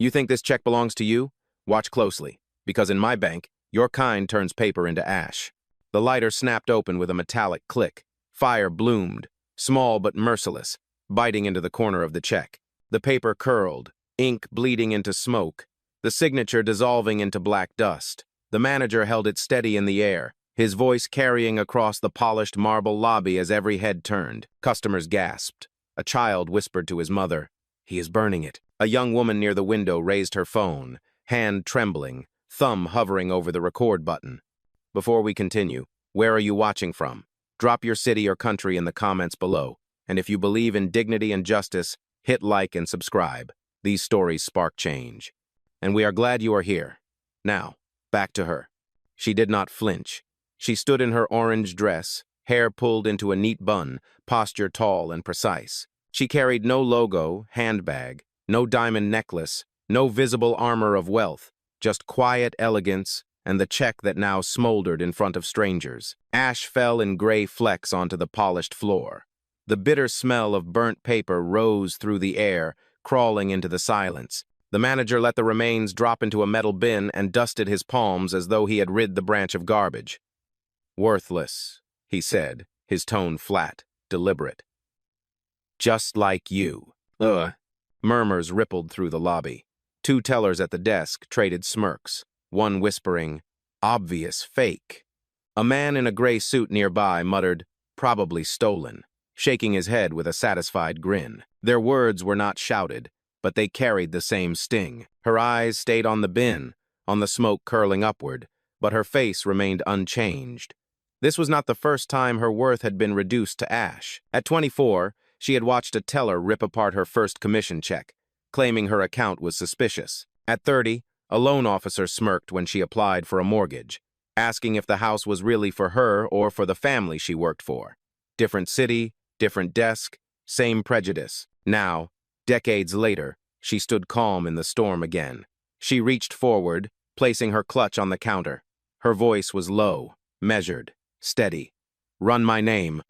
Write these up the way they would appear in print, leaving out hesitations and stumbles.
You think this check belongs to you? Watch closely, because in my bank, your kind turns paper into ash. The lighter snapped open with a metallic click. Fire bloomed, small but merciless, biting into the corner of the check. The paper curled, ink bleeding into smoke, the signature dissolving into black dust. The manager held it steady in the air, his voice carrying across the polished marble lobby as every head turned. Customers gasped. A child whispered to his mother, "He is burning it." A young woman near the window raised her phone, hand trembling, thumb hovering over the record button. Before we continue, where are you watching from? Drop your city or country in the comments below. And if you believe in dignity and justice, hit like and subscribe. These stories spark change. And we are glad you are here. Now, back to her. She did not flinch. She stood in her orange dress, hair pulled into a neat bun, posture tall and precise. She carried no logo, handbag, no diamond necklace, no visible armor of wealth, just quiet elegance and the check that now smoldered in front of strangers. Ash fell in gray flecks onto the polished floor. The bitter smell of burnt paper rose through the air, crawling into the silence. The manager let the remains drop into a metal bin and dusted his palms as though he had rid the branch of garbage. "Worthless," he said, his tone flat, deliberate. "Just like you." Ugh. Murmurs rippled through the lobby. Two tellers at the desk traded smirks, one whispering, "Obvious fake." A man in a gray suit nearby muttered, "Probably stolen," shaking his head with a satisfied grin. Their words were not shouted, but they carried the same sting. Her eyes stayed on the bin, on the smoke curling upward, but her face remained unchanged. This was not the first time her worth had been reduced to ash. At 24, she had watched a teller rip apart her first commission check, claiming her account was suspicious. At 30, a loan officer smirked when she applied for a mortgage, asking if the house was really for her or for the family she worked for. Different city, different desk, same prejudice. Now, decades later, she stood calm in the storm again. She reached forward, placing her clutch on the counter. Her voice was low, measured, steady. "Run my name."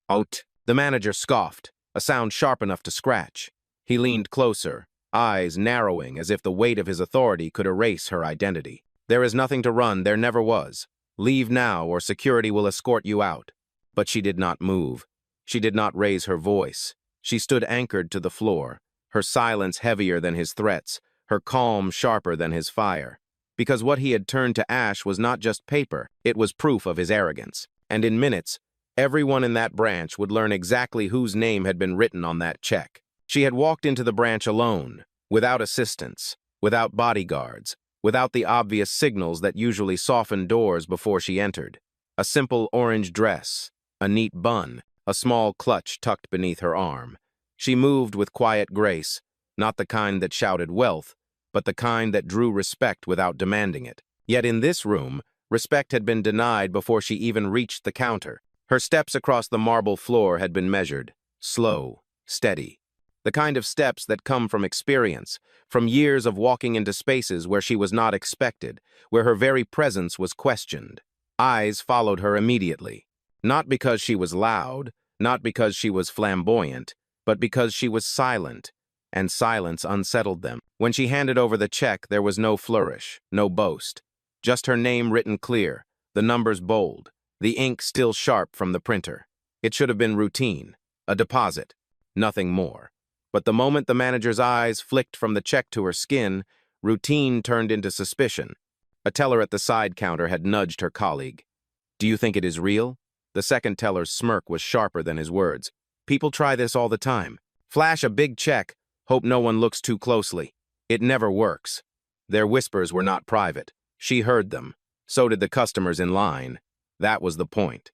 "Out." The manager scoffed, a sound sharp enough to scratch. He leaned closer, eyes narrowing as if the weight of his authority could erase her identity. "There is nothing to run, there never was. Leave now or security will escort you out." But she did not move. She did not raise her voice. She stood anchored to the floor, her silence heavier than his threats, her calm sharper than his fire. Because what he had turned to ash was not just paper, it was proof of his arrogance. And in minutes, everyone in that branch would learn exactly whose name had been written on that check. She had walked into the branch alone, without assistance, without bodyguards, without the obvious signals that usually soften doors before she entered. A simple orange dress, a neat bun, a small clutch tucked beneath her arm. She moved with quiet grace, not the kind that shouted wealth, but the kind that drew respect without demanding it. Yet in this room, respect had been denied before she even reached the counter. Her steps across the marble floor had been measured, slow, steady. The kind of steps that come from experience, from years of walking into spaces where she was not expected, where her very presence was questioned. Eyes followed her immediately. Not because she was loud, not because she was flamboyant, but because she was silent, and silence unsettled them. When she handed over the check, there was no flourish, no boast. Just her name written clear, the numbers bold, the ink still sharp from the printer. It should have been routine, a deposit, nothing more. But the moment the manager's eyes flicked from the check to her skin, routine turned into suspicion. A teller at the side counter had nudged her colleague. "Do you think it is real?" The second teller's smirk was sharper than his words. "People try this all the time. Flash a big check, hope no one looks too closely. It never works." Their whispers were not private. She heard them. So did the customers in line. That was the point.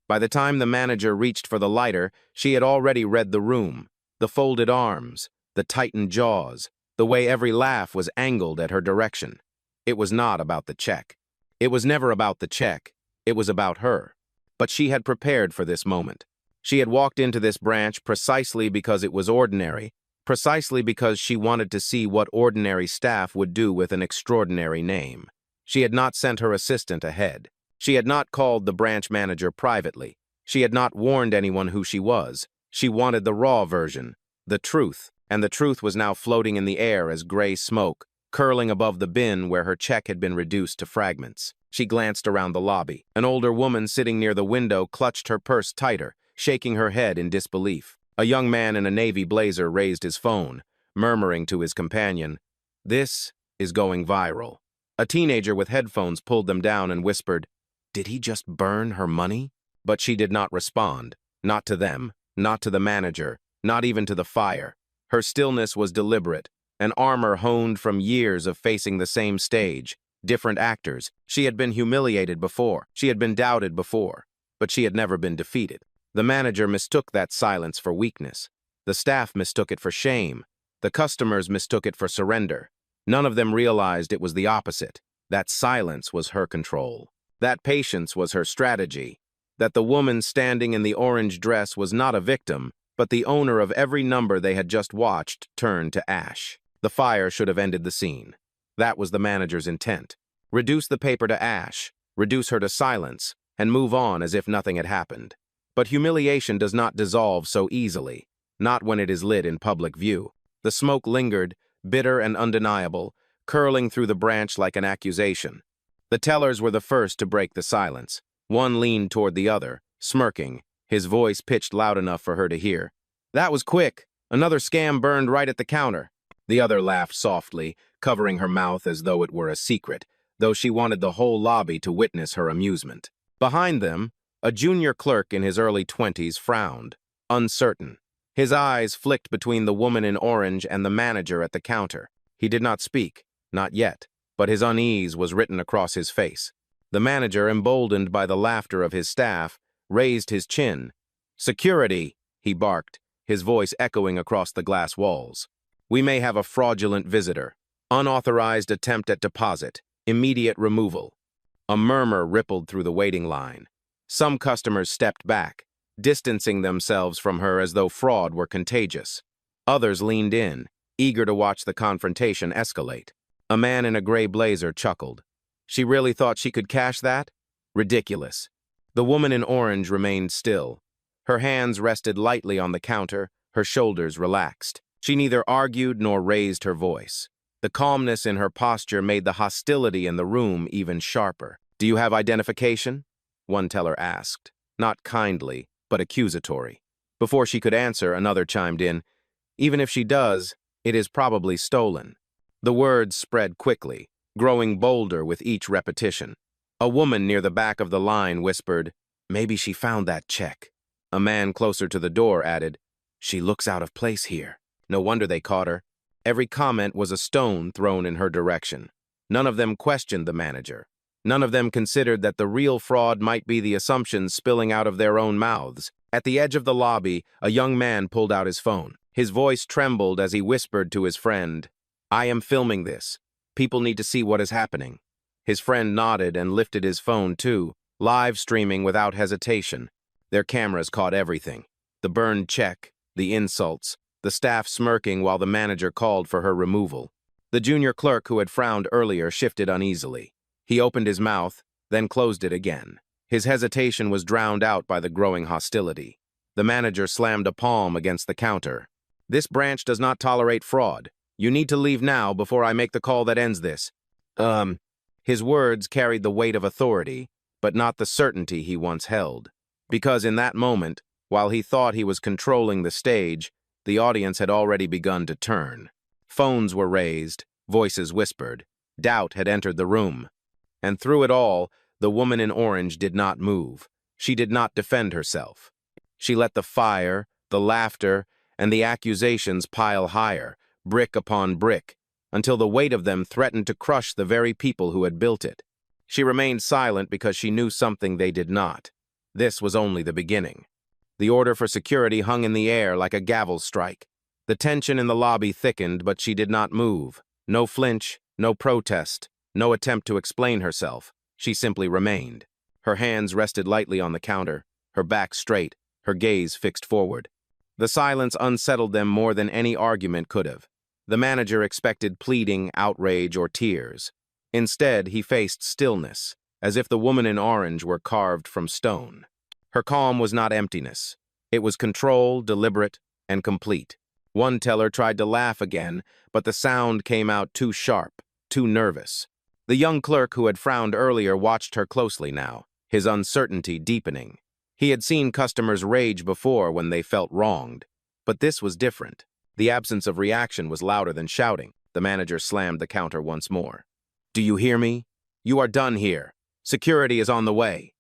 By the time the manager reached for the lighter, she had already read the room. The folded arms, the tightened jaws, the way every laugh was angled at her direction. It was not about the check. It was never about the check. It was about her. But she had prepared for this moment. She had walked into this branch precisely because it was ordinary, precisely because she wanted to see what ordinary staff would do with an extraordinary name. She had not sent her assistant ahead. She had not called the branch manager privately. She had not warned anyone who she was. She wanted the raw version, the truth, and the truth was now floating in the air as gray smoke, curling above the bin where her check had been reduced to fragments. She glanced around the lobby. An older woman sitting near the window clutched her purse tighter, shaking her head in disbelief. A young man in a navy blazer raised his phone, murmuring to his companion, "This is going viral." A teenager with headphones pulled them down and whispered, "Did he just burn her money?" But she did not respond. Not to them, not to the manager, not even to the fire. Her stillness was deliberate, an armor honed from years of facing the same stage, different actors. She had been humiliated before, she had been doubted before, but she had never been defeated. The manager mistook that silence for weakness. The staff mistook it for shame. The customers mistook it for surrender. None of them realized it was the opposite. That silence was her control. That patience was her strategy. That the woman standing in the orange dress was not a victim, but the owner of every number they had just watched turned to ash. The fire should have ended the scene. That was the manager's intent. Reduce the paper to ash, reduce her to silence, and move on as if nothing had happened. But humiliation does not dissolve so easily, not when it is lit in public view. The smoke lingered, bitter and undeniable, curling through the branch like an accusation. The tellers were the first to break the silence. One leaned toward the other, smirking, his voice pitched loud enough for her to hear. "That was quick. Another scam burned right at the counter." The other laughed softly, covering her mouth as though it were a secret, though she wanted the whole lobby to witness her amusement. Behind them, a junior clerk in his early 20s frowned, uncertain. His eyes flicked between the woman in orange and the manager at the counter. He did not speak, not yet, but his unease was written across his face. The manager, emboldened by the laughter of his staff, raised his chin. "Security," he barked, his voice echoing across the glass walls. "We may have a fraudulent visitor. Unauthorized attempt at deposit. Immediate removal." A murmur rippled through the waiting line. Some customers stepped back, distancing themselves from her as though fraud were contagious. Others leaned in, eager to watch the confrontation escalate. A man in a gray blazer chuckled. She really thought she could cash that? Ridiculous. The woman in orange remained still. Her hands rested lightly on the counter, her shoulders relaxed. She neither argued nor raised her voice. The calmness in her posture made the hostility in the room even sharper. "Do you have identification?" one teller asked, not kindly, but accusatory. Before she could answer, another chimed in, "Even if she does, it is probably stolen." The words spread quickly, growing bolder with each repetition. A woman near the back of the line whispered, "Maybe she found that check." A man closer to the door added, "She looks out of place here." No wonder they caught her. Every comment was a stone thrown in her direction. None of them questioned the manager. None of them considered that the real fraud might be the assumptions spilling out of their own mouths. At the edge of the lobby, a young man pulled out his phone. His voice trembled as he whispered to his friend, "I am filming this. People need to see what is happening." His friend nodded and lifted his phone too, live streaming without hesitation. Their cameras caught everything. The burned check, the insults, the staff smirking while the manager called for her removal. The junior clerk who had frowned earlier shifted uneasily. He opened his mouth, then closed it again. His hesitation was drowned out by the growing hostility. The manager slammed a palm against the counter. "This branch does not tolerate fraud. You need to leave now before I make the call that ends this." His words carried the weight of authority, but not the certainty he once held. Because in that moment, while he thought he was controlling the stage, the audience had already begun to turn. Phones were raised, voices whispered. Doubt had entered the room. And through it all, the woman in orange did not move. She did not defend herself. She let the fire, the laughter, and the accusations pile higher, brick upon brick, until the weight of them threatened to crush the very people who had built it. She remained silent because she knew something they did not. This was only the beginning. The order for security hung in the air like a gavel strike. The tension in the lobby thickened, but she did not move. No flinch, no protest, no attempt to explain herself. She simply remained. Her hands rested lightly on the counter, her back straight, her gaze fixed forward. The silence unsettled them more than any argument could have. The manager expected pleading, outrage, or tears. Instead, he faced stillness, as if the woman in orange were carved from stone. Her calm was not emptiness. It was control, deliberate, and complete. One teller tried to laugh again, but the sound came out too sharp, too nervous. The young clerk who had frowned earlier watched her closely now, his uncertainty deepening. He had seen customers rage before when they felt wronged, but this was different. The absence of reaction was louder than shouting. The manager slammed the counter once more. "Do you hear me? You are done here. Security is on the way."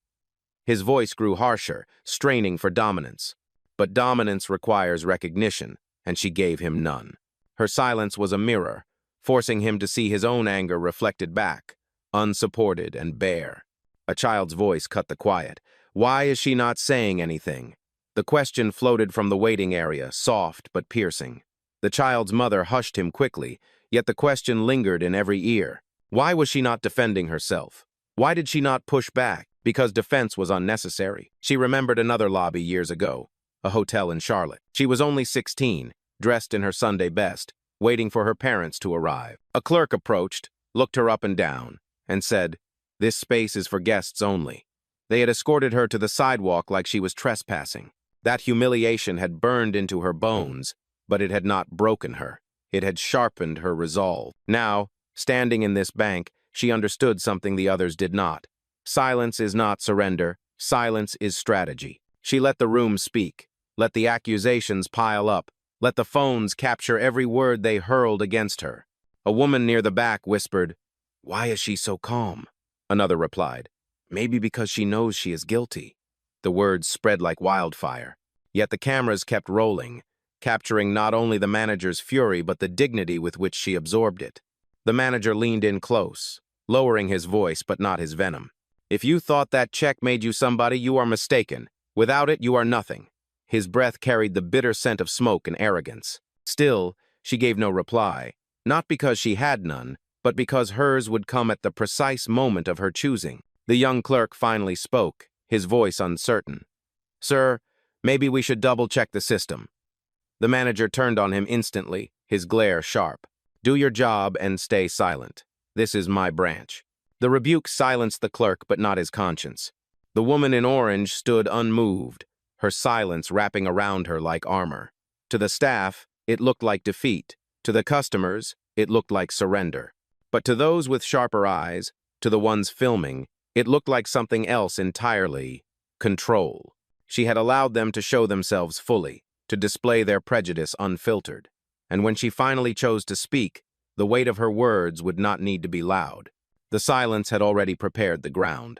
His voice grew harsher, straining for dominance. But dominance requires recognition, and she gave him none. Her silence was a mirror, forcing him to see his own anger reflected back, unsupported and bare. A child's voice cut the quiet. Why is she not saying anything? The question floated from the waiting area, soft but piercing. The child's mother hushed him quickly, yet the question lingered in every ear. Why was she not defending herself? Why did she not push back? Because defense was unnecessary. She remembered another lobby years ago, a hotel in Charlotte. She was only 16, dressed in her Sunday best, waiting for her parents to arrive. A clerk approached, looked her up and down, and said, "This space is for guests only." They had escorted her to the sidewalk like she was trespassing. That humiliation had burned into her bones, but it had not broken her. It had sharpened her resolve. Now, standing in this bank, she understood something the others did not. Silence is not surrender. Silence is strategy. She let the room speak. Let the accusations pile up. Let the phones capture every word they hurled against her. A woman near the back whispered, "Why is she so calm?" Another replied, "Maybe because she knows she is guilty." The words spread like wildfire. Yet the cameras kept rolling, capturing not only the manager's fury but the dignity with which she absorbed it. The manager leaned in close, lowering his voice but not his venom. "If you thought that check made you somebody, you are mistaken. Without it, you are nothing." His breath carried the bitter scent of smoke and arrogance. Still, she gave no reply, not because she had none, but because hers would come at the precise moment of her choosing. The young clerk finally spoke, his voice uncertain. "Sir, maybe we should double-check the system." The manager turned on him instantly, his glare sharp. "Do your job and stay silent. This is my branch." The rebuke silenced the clerk, but not his conscience. The woman in orange stood unmoved, her silence wrapping around her like armor. To the staff, it looked like defeat. To the customers, it looked like surrender. But to those with sharper eyes, to the ones filming, it looked like something else entirely: control. She had allowed them to show themselves fully, to display their prejudice unfiltered. And when she finally chose to speak, the weight of her words would not need to be loud. The silence had already prepared the ground.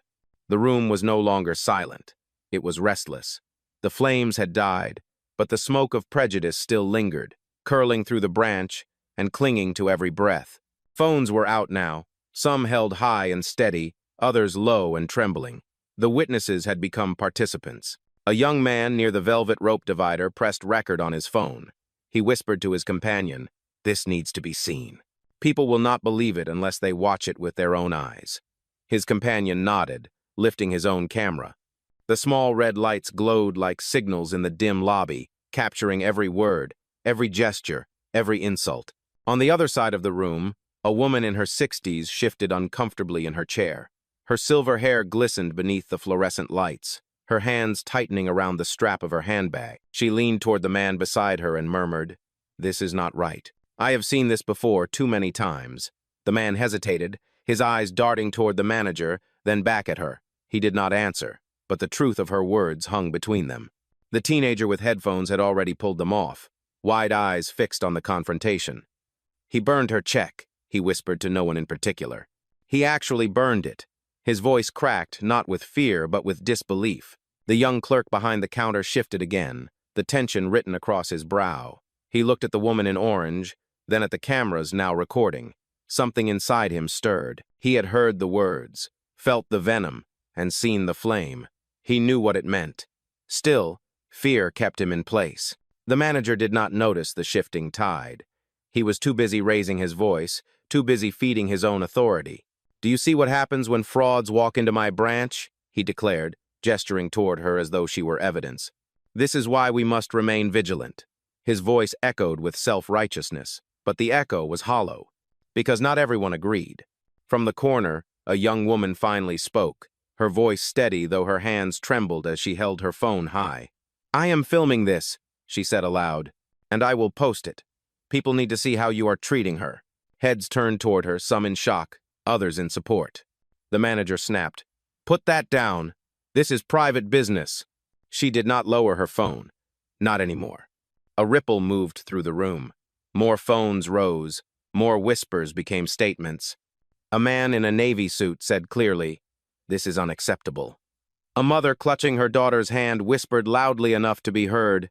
The room was no longer silent. It was restless. The flames had died, but the smoke of prejudice still lingered, curling through the branch and clinging to every breath. Phones were out now, some held high and steady, others low and trembling. The witnesses had become participants. A young man near the velvet rope divider pressed record on his phone. He whispered to his companion, "This needs to be seen. People will not believe it unless they watch it with their own eyes." His companion nodded, lifting his own camera. The small red lights glowed like signals in the dim lobby, capturing every word, every gesture, every insult. On the other side of the room, a woman in her 60s shifted uncomfortably in her chair. Her silver hair glistened beneath the fluorescent lights, her hands tightening around the strap of her handbag. She leaned toward the man beside her and murmured, "This is not right. I have seen this before too many times." The man hesitated, his eyes darting toward the manager, then back at her. He did not answer, but the truth of her words hung between them. The teenager with headphones had already pulled them off, wide eyes fixed on the confrontation. "He burned her check," he whispered to no one in particular. "He actually burned it." His voice cracked, not with fear, but with disbelief. The young clerk behind the counter shifted again, the tension written across his brow. He looked at the woman in orange, then at the cameras now recording. Something inside him stirred. He had heard the words, felt the venom, and seen the flame. He knew what it meant. Still, fear kept him in place. The manager did not notice the shifting tide. He was too busy raising his voice, too busy feeding his own authority. "Do you see what happens when frauds walk into my branch?" he declared, gesturing toward her as though she were evidence. "This is why we must remain vigilant." His voice echoed with self-righteousness, but the echo was hollow, because not everyone agreed. From the corner, a young woman finally spoke, her voice steady though her hands trembled as she held her phone high. "I am filming this," she said aloud. And I will post it. People need to see how you are treating her. Heads turned toward her, some in shock, others in support. The manager snapped. Put that down. This is private business. She did not lower her phone. Not anymore. A ripple moved through the room. More phones rose. More whispers became statements. A man in a navy suit said clearly, "This is unacceptable." A mother clutching her daughter's hand whispered loudly enough to be heard,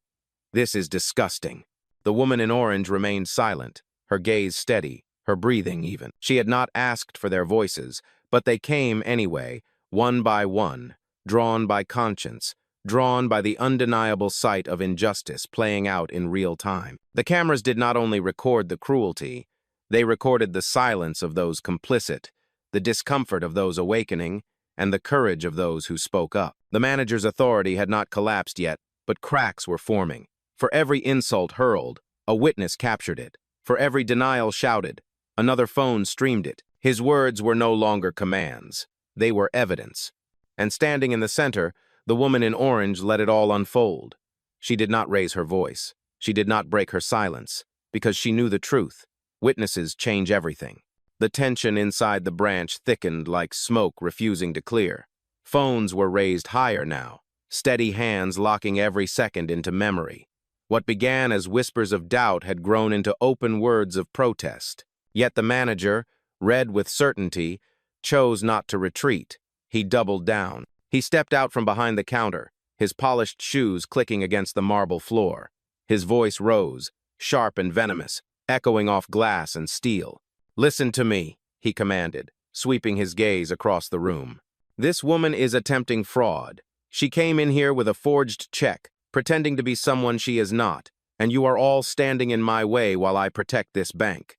"This is disgusting." The woman in orange remained silent, her gaze steady, her breathing even. She had not asked for their voices, but they came anyway, one by one, drawn by conscience, drawn by the undeniable sight of injustice playing out in real time. The cameras did not only record the cruelty, they recorded the silence of those complicit, the discomfort of those awakening, and the courage of those who spoke up. The manager's authority had not collapsed yet, but cracks were forming. For every insult hurled, a witness captured it. For every denial shouted, another phone streamed it. His words were no longer commands. They were evidence. And standing in the center, the woman in orange let it all unfold. She did not raise her voice. She did not break her silence, because she knew the truth. Witnesses change everything. The tension inside the branch thickened like smoke refusing to clear. Phones were raised higher now, steady hands locking every second into memory. What began as whispers of doubt had grown into open words of protest. Yet the manager, red with certainty, chose not to retreat. He doubled down. He stepped out from behind the counter, his polished shoes clicking against the marble floor. His voice rose, sharp and venomous, echoing off glass and steel. "Listen to me," he commanded, sweeping his gaze across the room. "This woman is attempting fraud. She came in here with a forged check, pretending to be someone she is not, and you are all standing in my way while I protect this bank."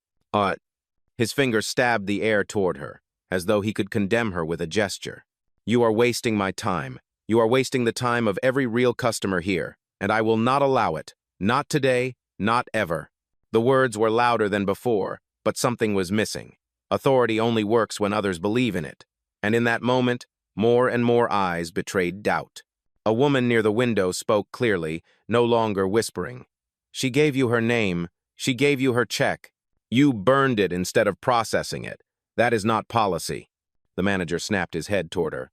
His finger stabbed the air toward her, as though he could condemn her with a gesture. "You are wasting my time. You are wasting the time of every real customer here, and I will not allow it. Not today, not ever." The words were louder than before, but something was missing. Authority only works when others believe in it. And in that moment, more and more eyes betrayed doubt. A woman near the window spoke clearly, no longer whispering. "She gave you her name. She gave you her check. You burned it instead of processing it. That is not policy." The manager snapped his head toward her.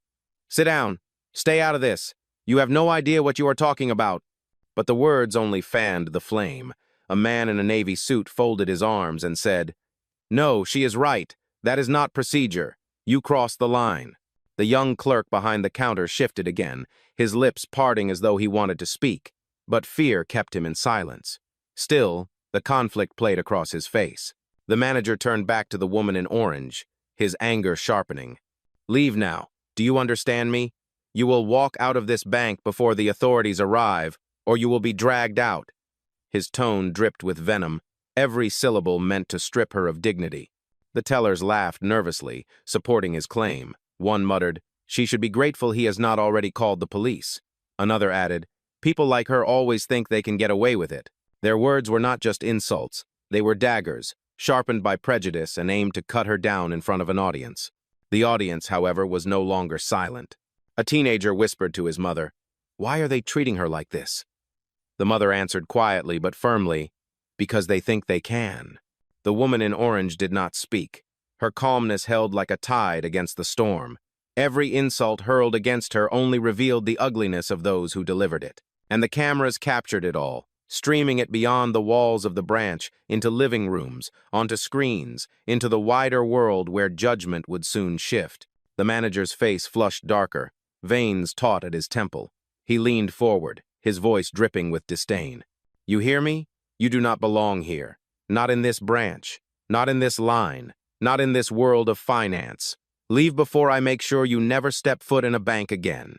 "Sit down. Stay out of this. You have no idea what you are talking about." But the words only fanned the flame. A man in a navy suit folded his arms and said, "No, she is right. That is not procedure. You crossed the line." The young clerk behind the counter shifted again, his lips parting as though he wanted to speak, but fear kept him in silence. Still, the conflict played across his face. The manager turned back to the woman in orange, his anger sharpening. "Leave now. Do you understand me? You will walk out of this bank before the authorities arrive, or you will be dragged out." His tone dripped with venom, every syllable meant to strip her of dignity. The tellers laughed nervously, supporting his claim. One muttered, "She should be grateful he has not already called the police." Another added, "People like her always think they can get away with it." Their words were not just insults, they were daggers, sharpened by prejudice and aimed to cut her down in front of an audience. The audience, however, was no longer silent. A teenager whispered to his mother, "Why are they treating her like this?" The mother answered quietly but firmly, "Because they think they can." The woman in orange did not speak. Her calmness held like a tide against the storm. Every insult hurled against her only revealed the ugliness of those who delivered it. And the cameras captured it all, streaming it beyond the walls of the branch, into living rooms, onto screens, into the wider world where judgment would soon shift. The manager's face flushed darker, veins taut at his temple. He leaned forward, his voice dripping with disdain. "You hear me? You do not belong here. Not in this branch. Not in this line. Not in this world of finance. Leave before I make sure you never step foot in a bank again."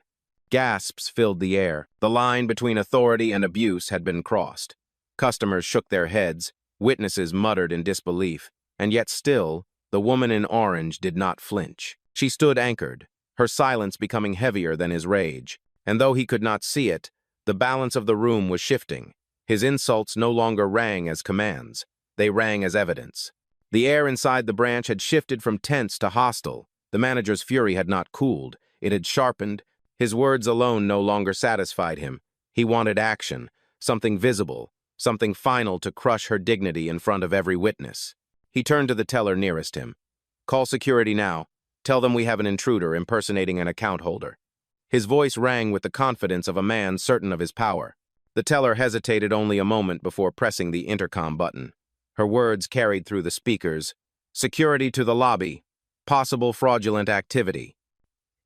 Gasps filled the air. The line between authority and abuse had been crossed. Customers shook their heads, witnesses muttered in disbelief, and yet still, the woman in orange did not flinch. She stood anchored, her silence becoming heavier than his rage. And though he could not see it, the balance of the room was shifting. His insults no longer rang as commands. They rang as evidence. The air inside the branch had shifted from tense to hostile. The manager's fury had not cooled. It had sharpened. His words alone no longer satisfied him. He wanted action, something visible, something final to crush her dignity in front of every witness. He turned to the teller nearest him. "Call security now. Tell them we have an intruder impersonating an account holder." His voice rang with the confidence of a man certain of his power. The teller hesitated only a moment before pressing the intercom button. Her words carried through the speakers. "Security to the lobby. Possible fraudulent activity."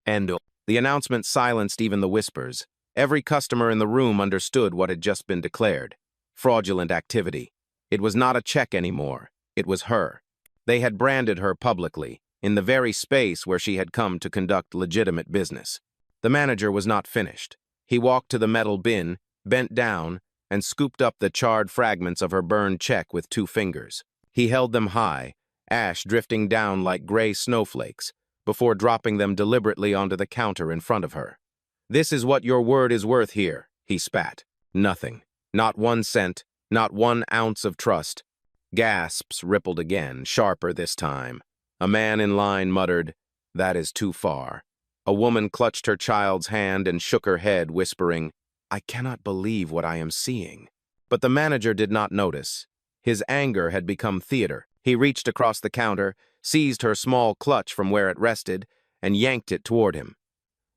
And the announcement silenced even the whispers. Every customer in the room understood what had just been declared. Fraudulent activity. It was not a check anymore. It was her. They had branded her publicly, in the very space where she had come to conduct legitimate business. The manager was not finished. He walked to the metal bin, bent down, and scooped up the charred fragments of her burned check with 2 fingers. He held them high, ash drifting down like gray snowflakes, before dropping them deliberately onto the counter in front of her. "This is what your word is worth here," he spat. Nothing. Not 1 cent, not 1 ounce of trust. Gasps rippled again, sharper this time. A man in line muttered, "That is too far." A woman clutched her child's hand and shook her head, whispering, "I cannot believe what I am seeing." But the manager did not notice. His anger had become theater. He reached across the counter, seized her small clutch from where it rested, and yanked it toward him.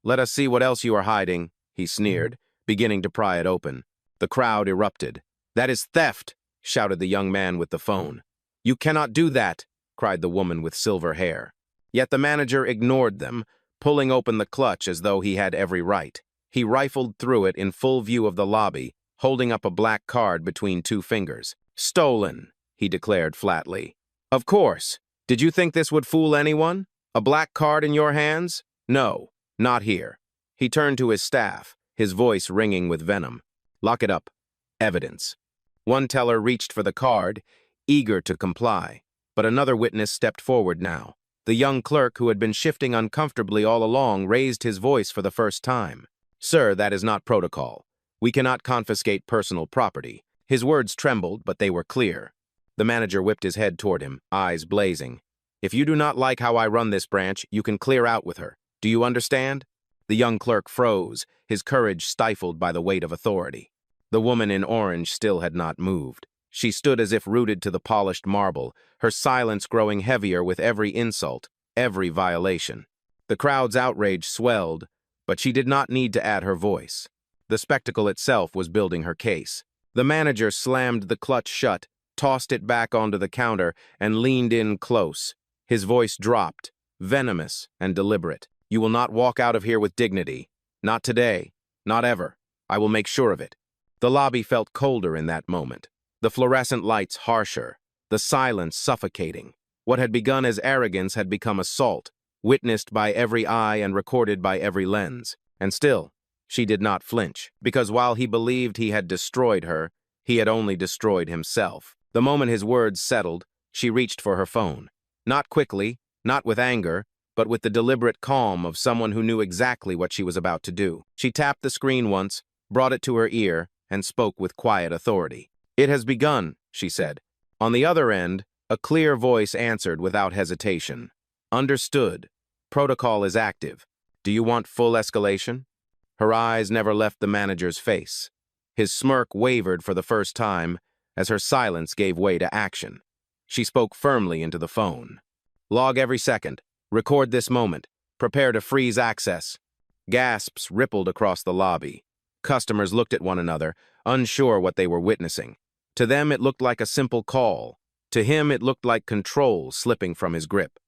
"Let us see what else you are hiding," he sneered, beginning to pry it open. The crowd erupted. "That is theft," shouted the young man with the phone. "You cannot do that," cried the woman with silver hair. Yet the manager ignored them, pulling open the clutch as though he had every right. He rifled through it in full view of the lobby, holding up a black card between 2 fingers. "Stolen," he declared flatly. "Of course. Did you think this would fool anyone? A black card in your hands? No, not here." He turned to his staff, his voice ringing with venom. "Lock it up. Evidence." One teller reached for the card, eager to comply. But another witness stepped forward now. The young clerk, who had been shifting uncomfortably all along, raised his voice for the first time. "Sir, that is not protocol. We cannot confiscate personal property." His words trembled, but they were clear. The manager whipped his head toward him, eyes blazing. "If you do not like how I run this branch, you can clear out with her. Do you understand?" The young clerk froze, his courage stifled by the weight of authority. The woman in orange still had not moved. She stood as if rooted to the polished marble, her silence growing heavier with every insult, every violation. The crowd's outrage swelled, but she did not need to add her voice. The spectacle itself was building her case. The manager slammed the clutch shut, tossed it back onto the counter, and leaned in close. His voice dropped, venomous and deliberate. "You will not walk out of here with dignity. Not today. Not ever. I will make sure of it." The lobby felt colder in that moment. The fluorescent lights harsher, the silence suffocating. What had begun as arrogance had become assault, witnessed by every eye and recorded by every lens. And still, she did not flinch, because while he believed he had destroyed her, he had only destroyed himself. The moment his words settled, she reached for her phone. Not quickly, not with anger, but with the deliberate calm of someone who knew exactly what she was about to do. She tapped the screen once, brought it to her ear, and spoke with quiet authority. "It has begun," she said. On the other end, a clear voice answered without hesitation. "Understood. Protocol is active. Do you want full escalation?" Her eyes never left the manager's face. His smirk wavered for the first time as her silence gave way to action. She spoke firmly into the phone. "Log every second. Record this moment. Prepare to freeze access." Gasps rippled across the lobby. Customers looked at one another, unsure what they were witnessing. To them, it looked like a simple call. To him, it looked like control slipping from his grip.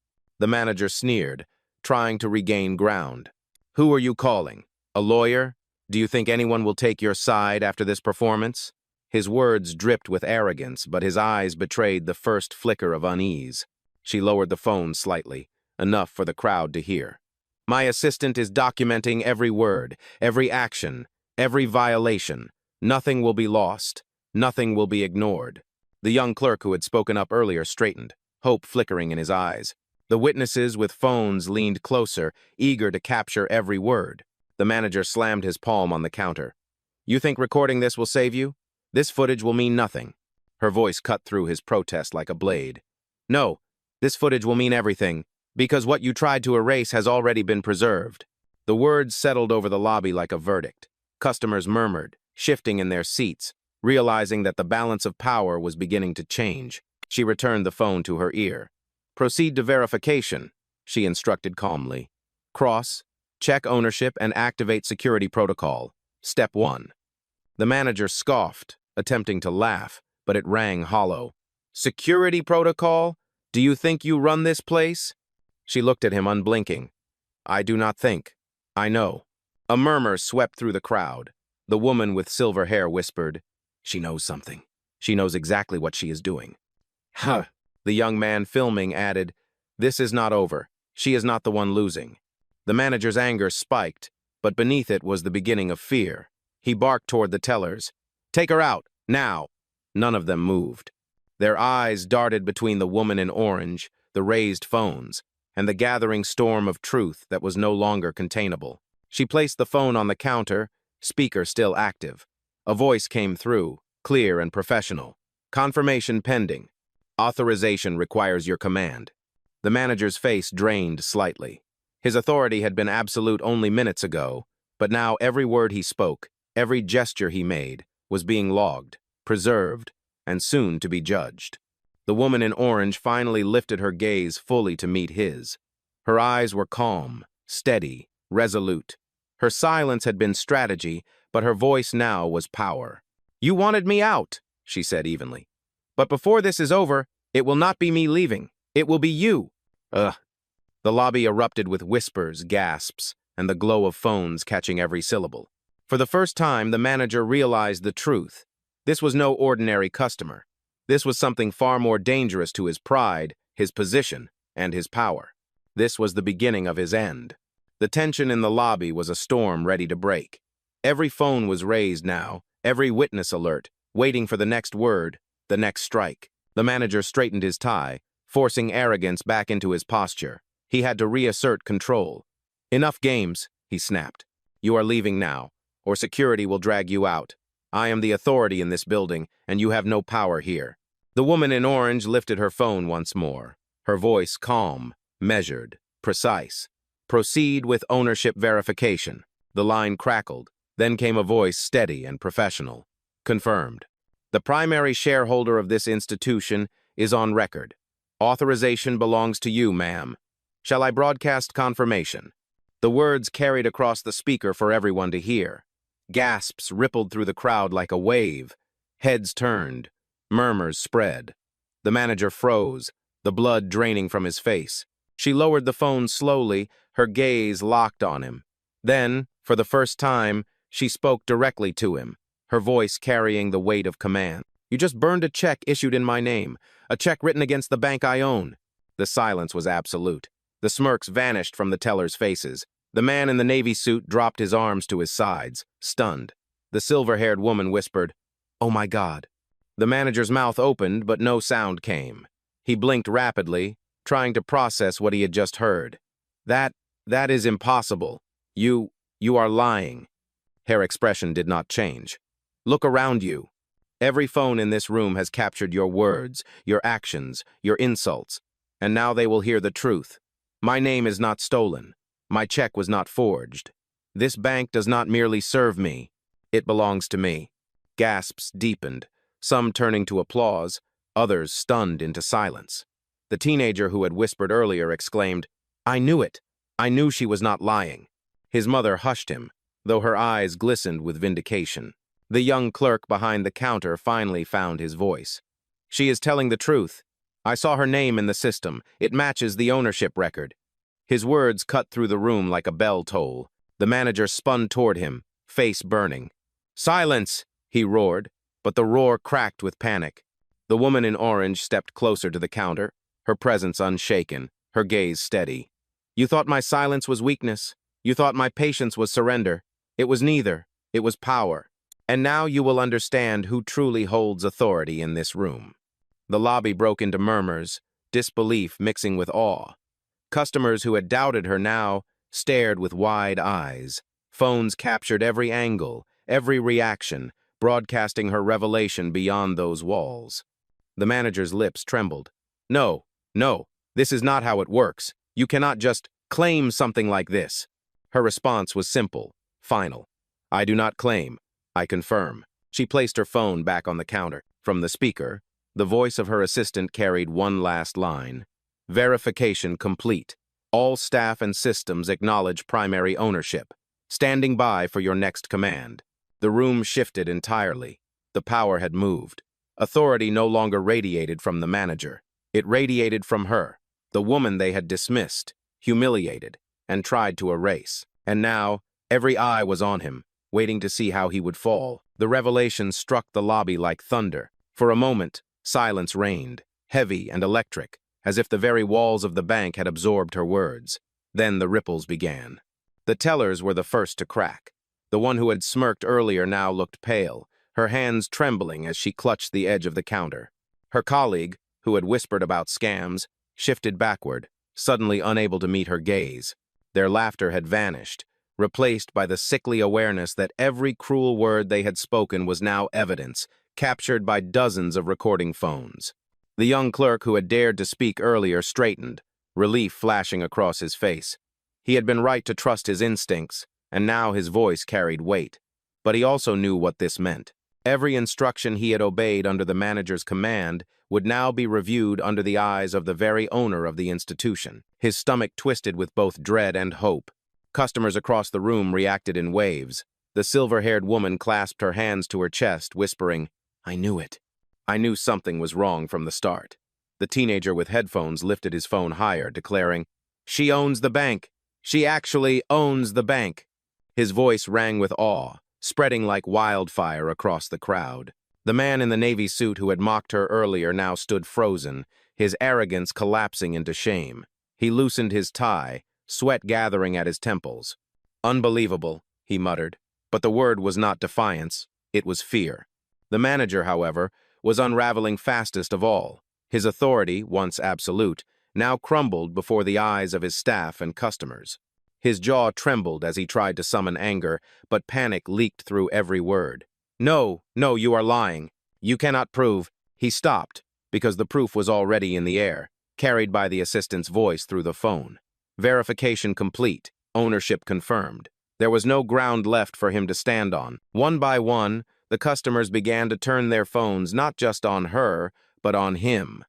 The manager sneered, trying to regain ground. "Who are you calling? A lawyer? Do you think anyone will take your side after this performance?" His words dripped with arrogance, but his eyes betrayed the first flicker of unease. She lowered the phone slightly, enough for the crowd to hear. "My assistant is documenting every word, every action, every violation. Nothing will be lost. Nothing will be ignored." The young clerk who had spoken up earlier straightened, hope flickering in his eyes. The witnesses with phones leaned closer, eager to capture every word. The manager slammed his palm on the counter. "You think recording this will save you? This footage will mean nothing." Her voice cut through his protest like a blade. "No, this footage will mean everything, because what you tried to erase has already been preserved." The words settled over the lobby like a verdict. Customers murmured, shifting in their seats, Realizing that the balance of power was beginning to change, she returned the phone to her ear. "Proceed to verification," she instructed calmly. "Cross, check ownership, and activate security protocol. Step 1. The manager scoffed, attempting to laugh, but it rang hollow. "Security protocol? Do you think you run this place?" She looked at him unblinking. "I do not think. I know." A murmur swept through the crowd. The woman with silver hair whispered, "She knows something. She knows exactly what she is doing." "Huh." The young man filming added, "This is not over. She is not the one losing." The manager's anger spiked, but beneath it was the beginning of fear. He barked toward the tellers, "Take her out, now!" None of them moved. Their eyes darted between the woman in orange, the raised phones, and the gathering storm of truth that was no longer containable. She placed the phone on the counter, speaker still active. A voice came through, clear and professional. "Confirmation pending. Authorization requires your command." The manager's face drained slightly. His authority had been absolute only minutes ago, but now every word he spoke, every gesture he made, was being logged, preserved, and soon to be judged. The woman in orange finally lifted her gaze fully to meet his. Her eyes were calm, steady, resolute. Her silence had been strategy, but her voice now was power. "You wanted me out," she said evenly. "But before this is over, it will not be me leaving. It will be you." Ugh. The lobby erupted with whispers, gasps, and the glow of phones catching every syllable. For the first time, the manager realized the truth. This was no ordinary customer. This was something far more dangerous to his pride, his position, and his power. This was the beginning of his end. The tension in the lobby was a storm ready to break. Every phone was raised now, every witness alert, waiting for the next word, the next strike. The manager straightened his tie, forcing arrogance back into his posture. He had to reassert control. "Enough games," he snapped. "You are leaving now, or security will drag you out. I am the authority in this building, and you have no power here." The woman in orange lifted her phone once more, her voice calm, measured, precise. "Proceed with ownership verification." The line crackled, then came a voice steady and professional. "Confirmed. The primary shareholder of this institution is on record. Authorization belongs to you, ma'am. Shall I broadcast confirmation?" The words carried across the speaker for everyone to hear. Gasps rippled through the crowd like a wave. Heads turned. Murmurs spread. The manager froze, the blood draining from his face. She lowered the phone slowly, her gaze locked on him. Then, for the first time, she spoke directly to him, her voice carrying the weight of command. "You just burned a check issued in my name, a check written against the bank I own." The silence was absolute. The smirks vanished from the tellers' faces. The man in the navy suit dropped his arms to his sides, stunned. The silver-haired woman whispered, "Oh my God." The manager's mouth opened, but no sound came. He blinked rapidly, trying to process what he had just heard. That is impossible. You are lying." Her expression did not change. "Look around you. Every phone in this room has captured your words, your actions, your insults, and now they will hear the truth. My name is not stolen. My check was not forged. This bank does not merely serve me. It belongs to me." Gasps deepened, some turning to applause, others stunned into silence. The teenager who had whispered earlier exclaimed, "I knew it. I knew she was not lying." His mother hushed him, though her eyes glistened with vindication. The young clerk behind the counter finally found his voice. "She is telling the truth. I saw her name in the system. It matches the ownership record." His words cut through the room like a bell toll. The manager spun toward him, face burning. "Silence!" he roared, but the roar cracked with panic. The woman in orange stepped closer to the counter, her presence unshaken, her gaze steady. "You thought my silence was weakness. You thought my patience was surrender. It was neither. It was power. And now you will understand who truly holds authority in this room." The lobby broke into murmurs, disbelief mixing with awe. Customers who had doubted her now stared with wide eyes. Phones captured every angle, every reaction, broadcasting her revelation beyond those walls. The manager's lips trembled. No, this is not how it works. You cannot just claim something like this." Her response was simple, final. "I do not claim. I confirm." She placed her phone back on the counter. From the speaker, the voice of her assistant carried one last line. Verification complete. All staff and systems acknowledge primary ownership. Standing by for your next command. The room shifted entirely. The power had moved. Authority no longer radiated from the manager. It radiated from her, the woman they had dismissed, humiliated, and tried to erase. And now, every eye was on him, waiting to see how he would fall. The revelation struck the lobby like thunder. For a moment, silence reigned, heavy and electric, as if the very walls of the bank had absorbed her words. Then the ripples began. The tellers were the first to crack. The one who had smirked earlier now looked pale, her hands trembling as she clutched the edge of the counter. Her colleague, who had whispered about scams, shifted backward, suddenly unable to meet her gaze. Their laughter had vanished, replaced by the sickly awareness that every cruel word they had spoken was now evidence, captured by dozens of recording phones. The young clerk who had dared to speak earlier straightened, relief flashing across his face. He had been right to trust his instincts, and now his voice carried weight. But he also knew what this meant. Every instruction he had obeyed under the manager's command would now be reviewed under the eyes of the very owner of the institution. His stomach twisted with both dread and hope. Customers across the room reacted in waves. The silver-haired woman clasped her hands to her chest, whispering, "I knew it. I knew something was wrong from the start." The teenager with headphones lifted his phone higher, declaring, "She owns the bank. She actually owns the bank." His voice rang with awe, spreading like wildfire across the crowd. The man in the navy suit who had mocked her earlier now stood frozen, his arrogance collapsing into shame. He loosened his tie, sweat gathering at his temples. "Unbelievable," he muttered, but the word was not defiance, it was fear. The manager, however, was unraveling fastest of all. His authority, once absolute, now crumbled before the eyes of his staff and customers. His jaw trembled as he tried to summon anger, but panic leaked through every word. "No, no, you are lying. You cannot prove." He stopped, because the proof was already in the air, carried by the assistant's voice through the phone. Verification complete, ownership confirmed. There was no ground left for him to stand on. One by one, the customers began to turn their phones not just on her, but on him.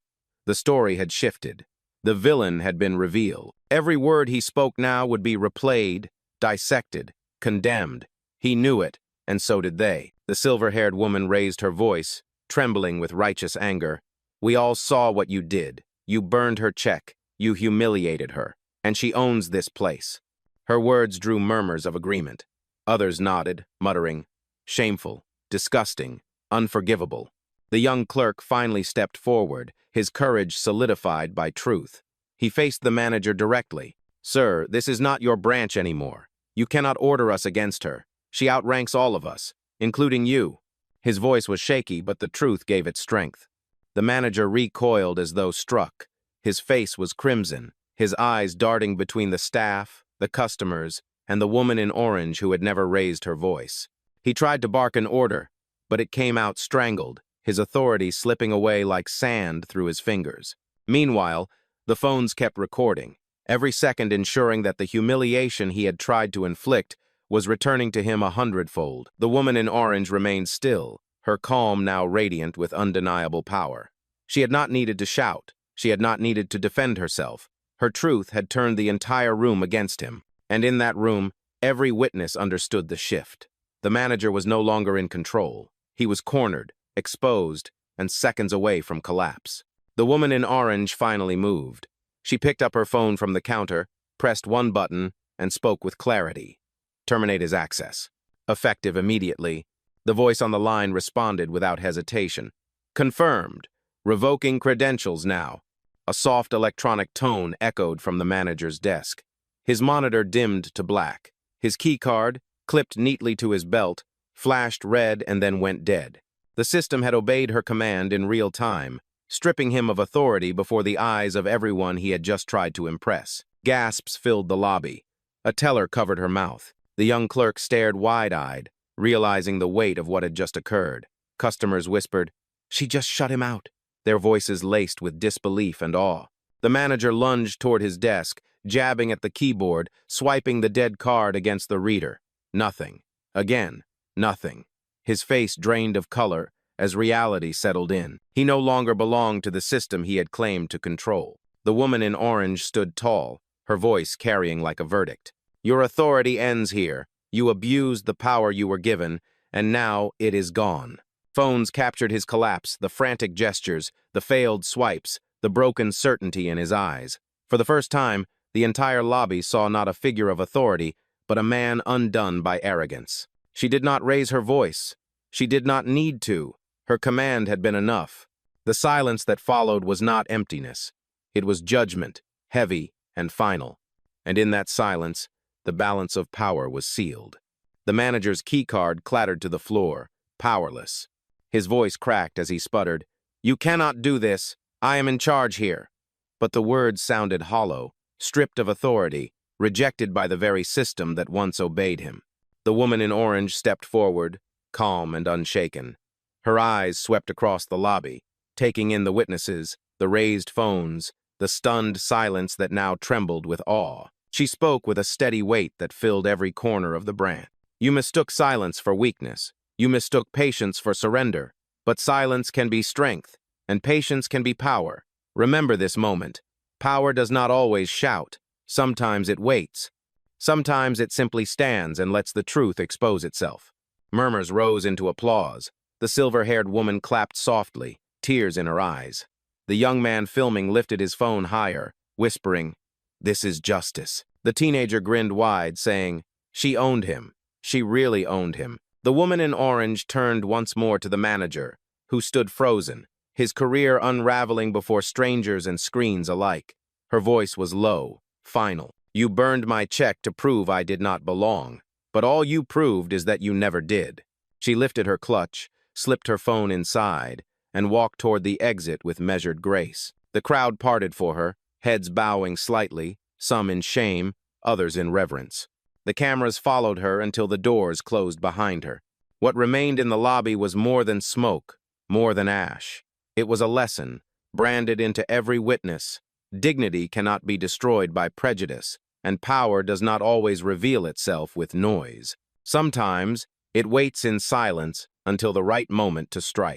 The story had shifted. The villain had been revealed. Every word he spoke now would be replayed, dissected, condemned. He knew it, and so did they. The silver-haired woman raised her voice, trembling with righteous anger. "We all saw what you did. You burned her check. You humiliated her. And she owns this place." Her words drew murmurs of agreement. Others nodded, muttering, "Shameful, disgusting, unforgivable." The young clerk finally stepped forward, his courage solidified by truth. He faced the manager directly. "Sir, this is not your branch anymore. You cannot order us against her. She outranks all of us, including you." His voice was shaky, but the truth gave it strength. The manager recoiled as though struck. His face was crimson, his eyes darting between the staff, the customers, and the woman in orange who had never raised her voice. He tried to bark an order, but it came out strangled, his authority slipping away like sand through his fingers. Meanwhile, the phones kept recording, every second ensuring that the humiliation he had tried to inflict was returning to him 100-fold. The woman in orange remained still, her calm now radiant with undeniable power. She had not needed to shout. She had not needed to defend herself. Her truth had turned the entire room against him, and in that room, every witness understood the shift. The manager was no longer in control. He was cornered, exposed, and seconds away from collapse. The woman in orange finally moved. She picked up her phone from the counter, pressed one button, and spoke with clarity. "Terminate his access." Effective immediately, the voice on the line responded without hesitation. "Confirmed. Revoking credentials now." A soft electronic tone echoed from the manager's desk. His monitor dimmed to black. His keycard, clipped neatly to his belt, flashed red and then went dead. The system had obeyed her command in real time, stripping him of authority before the eyes of everyone he had just tried to impress. Gasps filled the lobby. A teller covered her mouth. The young clerk stared wide-eyed, realizing the weight of what had just occurred. Customers whispered, "She just shut him out," their voices laced with disbelief and awe. The manager lunged toward his desk, jabbing at the keyboard, swiping the dead card against the reader. Nothing. Again, nothing. his face drained of color as reality settled in. He no longer belonged to the system he had claimed to control. The woman in orange stood tall, her voice carrying like a verdict. Your authority ends here. You abused the power you were given, and now it is gone. Phones captured his collapse, the frantic gestures, the failed swipes, the broken certainty in his eyes. For the first time, the entire lobby saw not a figure of authority, but a man undone by arrogance. She did not raise her voice. She did not need to. Her command had been enough. The silence that followed was not emptiness. It was judgment, heavy and final. And in that silence, the balance of power was sealed. The manager's keycard clattered to the floor, powerless. His voice cracked as he sputtered, "You cannot do this. I am in charge here." But the words sounded hollow, stripped of authority, rejected by the very system that once obeyed him. The woman in orange stepped forward, calm and unshaken. Her eyes swept across the lobby, taking in the witnesses, the raised phones, the stunned silence that now trembled with awe. She spoke with a steady weight that filled every corner of the branch. You mistook silence for weakness. You mistook patience for surrender. But silence can be strength, and patience can be power. Remember this moment. Power does not always shout. Sometimes it waits. Sometimes it simply stands and lets the truth expose itself. Murmurs rose into applause. The silver-haired woman clapped softly, tears in her eyes. The young man filming lifted his phone higher, whispering, "This is justice." The teenager grinned wide, saying, "She owned him. She really owned him." The woman in orange turned once more to the manager, who stood frozen, his career unraveling before strangers and screens alike. Her voice was low, final. "You burned my check to prove I did not belong, but all you proved is that you never did." She lifted her clutch, slipped her phone inside, and walked toward the exit with measured grace. The crowd parted for her, heads bowing slightly, some in shame, others in reverence. The cameras followed her until the doors closed behind her. What remained in the lobby was more than smoke, more than ash. It was a lesson, branded into every witness. Dignity cannot be destroyed by prejudice, and power does not always reveal itself with noise. Sometimes, it waits in silence until the right moment to strike.